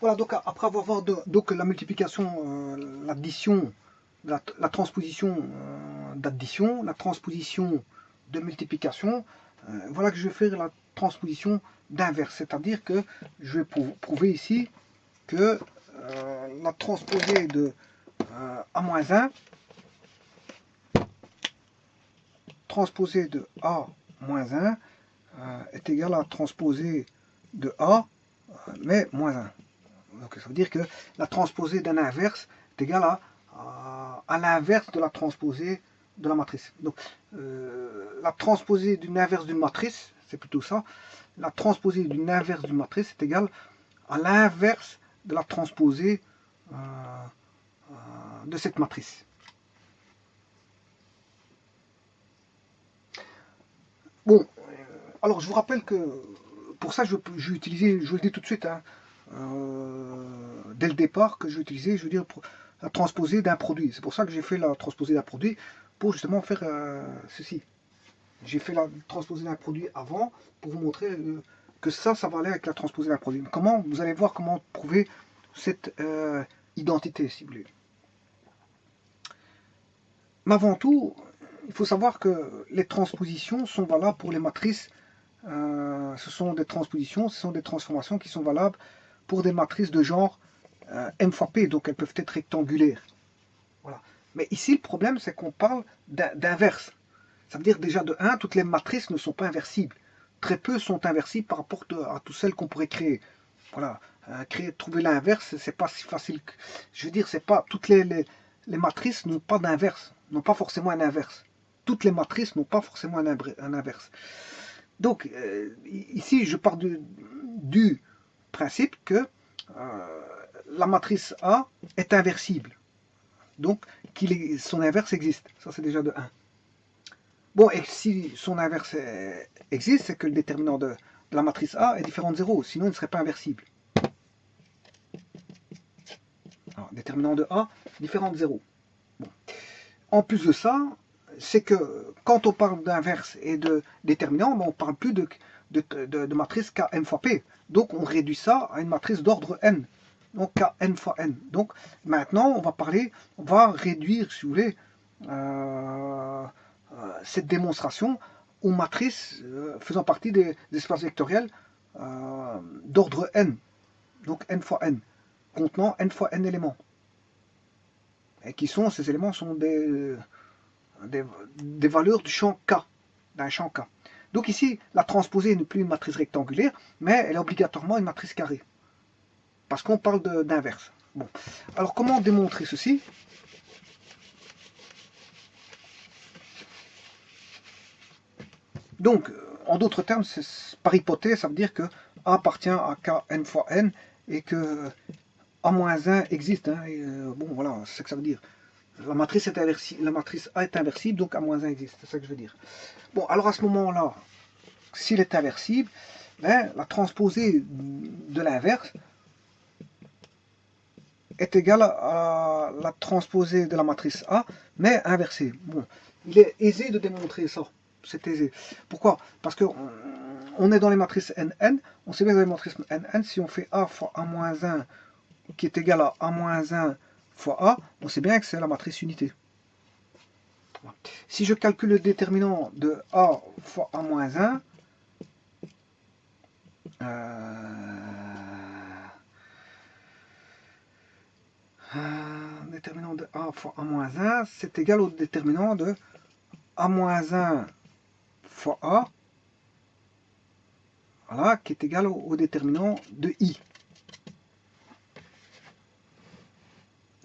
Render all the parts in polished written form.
Voilà, donc après avoir vu donc, la multiplication, l'addition, la transposition d'addition, la transposition de multiplication, voilà que je vais faire la transposition d'inverse. C'est-à-dire que je vais prouver ici que la transposée de A-1, transposée de A-1 est égale à transposée de A, mais moins 1. Donc ça veut dire que la transposée d'un inverse est égale à l'inverse de la transposée de la matrice. Donc la transposée d'une inverse d'une matrice, c'est plutôt ça, la transposée d'une inverse d'une matrice est égale à l'inverse de la transposée de cette matrice. Bon, alors je vous rappelle que pour ça, je vais utiliser, je vous le dis tout de suite, hein, dès le départ, que je vais utiliser, je veux dire, la transposée d'un produit. C'est pour ça que j'ai fait la transposée d'un produit, pour justement faire ceci. J'ai fait la transposée d'un produit avant, pour vous montrer que ça va aller avec la transposée d'un produit. Comment, vous allez voir comment prouver cette identité, si vous voulez. Mais avant tout, il faut savoir que les transpositions sont valables pour les matrices. Ce sont des transpositions, ce sont des transformations qui sont valables pour des matrices de genre M fois P, donc elles peuvent être rectangulaires. Voilà. Mais ici, le problème, c'est qu'on parle d'inverse. Ça veut dire déjà de 1, toutes les matrices ne sont pas inversibles. Très peu sont inversibles par rapport à toutes celles qu'on pourrait créer. Voilà. Trouver l'inverse, c'est pas si facile. Je veux dire, c'est pas toutes les matrices n'ont pas d'inverse, n'ont pas forcément un inverse. Toutes les matrices n'ont pas forcément un inverse. Donc, ici, je pars du principe que la matrice A est inversible. Donc, son inverse existe. Ça, c'est déjà de 1. Bon, et si son inverse existe, c'est que le déterminant de la matrice A est différent de 0. Sinon, il ne serait pas inversible. Alors, déterminant de A, différent de 0. Bon. En plus de ça, c'est que quand on parle d'inverse et de déterminant, on ne parle plus de matrice Kn fois P. Donc on réduit ça à une matrice d'ordre n. Donc Kn fois n. Donc maintenant on va réduire, si vous voulez, cette démonstration aux matrices faisant partie des espaces vectoriels d'ordre n. Donc n fois n, contenant n fois n éléments. Et ces éléments sont des valeurs du champ K, d'un champ K. Donc ici, la transposée n'est plus une matrice rectangulaire, mais elle est obligatoirement une matrice carrée. Parce qu'on parle d'inverse. Bon. Alors comment démontrer ceci? Donc, en d'autres termes, par hypothèse, ça veut dire que A appartient à Kn fois n et que A-1 existe. Hein, bon, voilà, c'est ce que ça veut dire. La matrice A est inversible, donc A-1 existe. C'est ça que je veux dire. Bon, alors à ce moment-là, s'il est inversible, ben, la transposée de l'inverse est égale à la transposée de la matrice A, mais inversée. Bon, il est aisé de démontrer ça. C'est aisé. Pourquoi? Parce qu'on est dans les matrices NN. On sait bien que dans les matrices NN, si on fait A fois A-1 qui est égal à A-1 fois A, on sait bien que c'est la matrice unité. Si je calcule le déterminant de A fois A-1, déterminant de A fois A-1, c'est égal au déterminant de A-1 fois A, voilà, qui est égal au déterminant de I.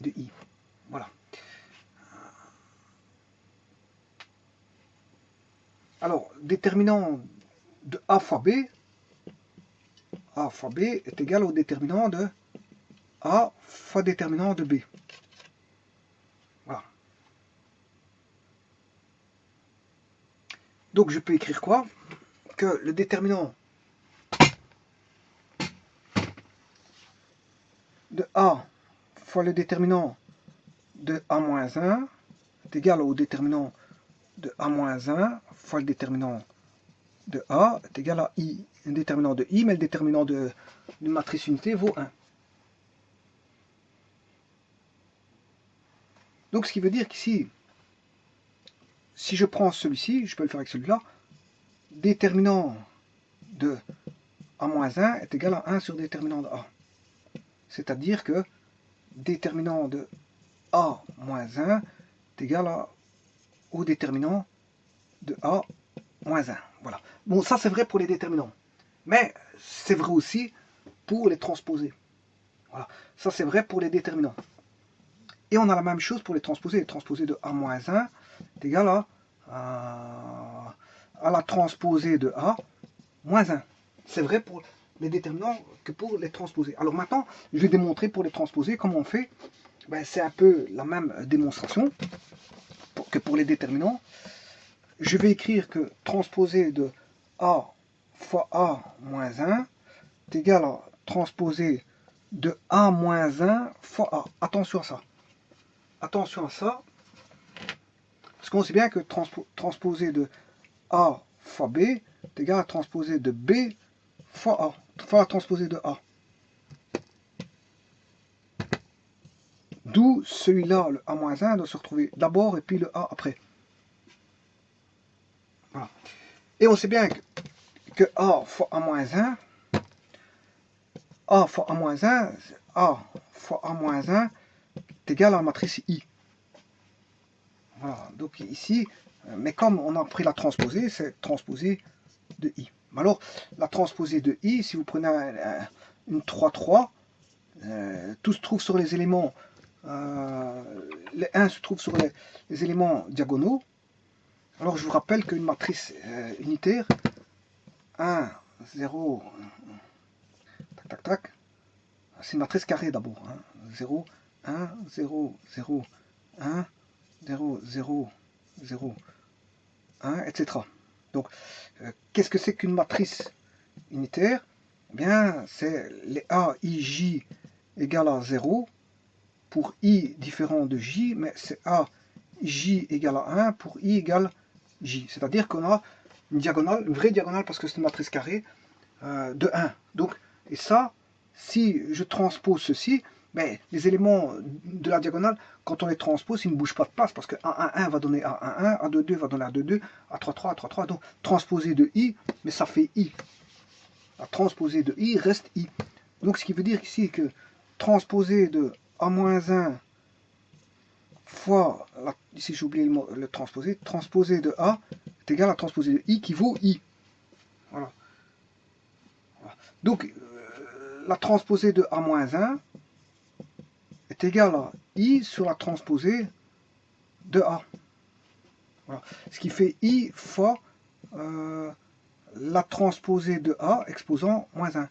De I. Voilà. Alors, déterminant de A fois B est égal au déterminant de A fois déterminant de B. Voilà. Donc, je peux écrire quoi? Que le déterminant de A fois le déterminant de A-1 est égal au déterminant de A-1 fois le déterminant de A est égal à I. Un déterminant de I, mais le déterminant d'une matrice unité vaut 1. Donc ce qui veut dire qu'ici, si je prends celui-ci, je peux le faire avec celui-là, déterminant de A-1 est égal à 1 sur déterminant de A. C'est-à-dire que déterminant de A-1 est égal au déterminant de A-1. Voilà. Bon, ça c'est vrai pour les déterminants. Mais c'est vrai aussi pour les transposés. Voilà. Ça c'est vrai pour les déterminants. Et on a la même chose pour les transposés. Les transposés de A-1 est égal à la transposée de A-1. C'est vrai pour les déterminants que pour les transposés. Alors maintenant, je vais démontrer pour les transposés comment on fait. Ben, c'est un peu la même démonstration que pour les déterminants. Je vais écrire que transposé de A fois A-1 est égal à transposé de A-1 fois A. Attention à ça. Attention à ça. Parce qu'on sait bien que transposé de A fois B est égal à transposé de B fois A. Fois la transposée de A. D'où celui-là, le A-1, doit se retrouver d'abord et puis le A après. Voilà. Et on sait bien que A fois A-1, A fois A-1, A fois A-1 est égal à la matrice I. Voilà, donc ici, mais comme on a pris la transposée, c'est transposée de I. Alors, la transposée de I, si vous prenez une 3-3, tout se trouve sur les éléments, les 1 se trouve sur les éléments diagonaux. Alors, je vous rappelle qu'une matrice unitaire, 1, 0, tac, tac, tac, c'est une matrice carrée d'abord. Hein, 0, 1, 0, 0, 1, 0, 0, 0, 1, etc. Donc, qu'est-ce que c'est qu'une matrice unitaire? Eh bien, c'est les A, I, J égale à 0 pour I différent de J, mais c'est A, J égale à 1 pour I égale J. C'est-à-dire qu'on a une diagonale, une vraie diagonale, parce que c'est une matrice carrée, de 1. Donc, et ça, si je transpose ceci, mais les éléments de la diagonale, quand on les transpose, ils ne bougent pas de place, parce que A11 va donner A11, A22 va donner A22, A33, A33, donc transposé de I, mais ça fait I. La transposée de I reste I. Donc ce qui veut dire ici que transposé de A-1 fois, ici j'ai oublié le transposé, transposé de A est égal à transposé de I qui vaut I. Voilà. Donc la transposée de A-1 est égale à I sur la transposée de A. Voilà. Ce qui fait I fois la transposée de A exposant moins 1.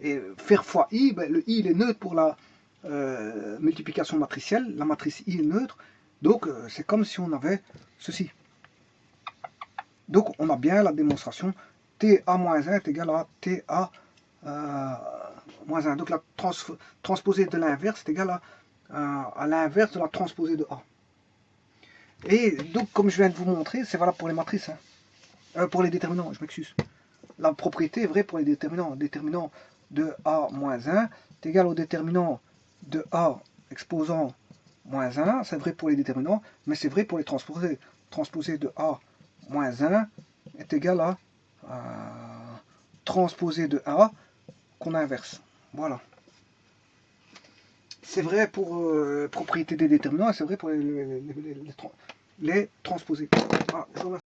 Et faire fois I, ben, le I il est neutre pour la multiplication matricielle, la matrice I est neutre, donc c'est comme si on avait ceci. Donc on a bien la démonstration TA-1 est égal à TA moins 1. Donc la transposée de l'inverse est égale à l'inverse de la transposée de A. Et donc comme je viens de vous montrer, c'est valable pour les matrices, hein. Pour les déterminants, je m'excuse. La propriété est vraie pour les déterminants. Déterminant de A-1 est égal au déterminant de A exposant moins 1. C'est vrai pour les déterminants, mais c'est vrai pour les transposés. Transposé de A-1 est égal à transposé de A qu'on inverse. Voilà. C'est vrai pour propriété des déterminants et c'est vrai pour les transposés. Voilà,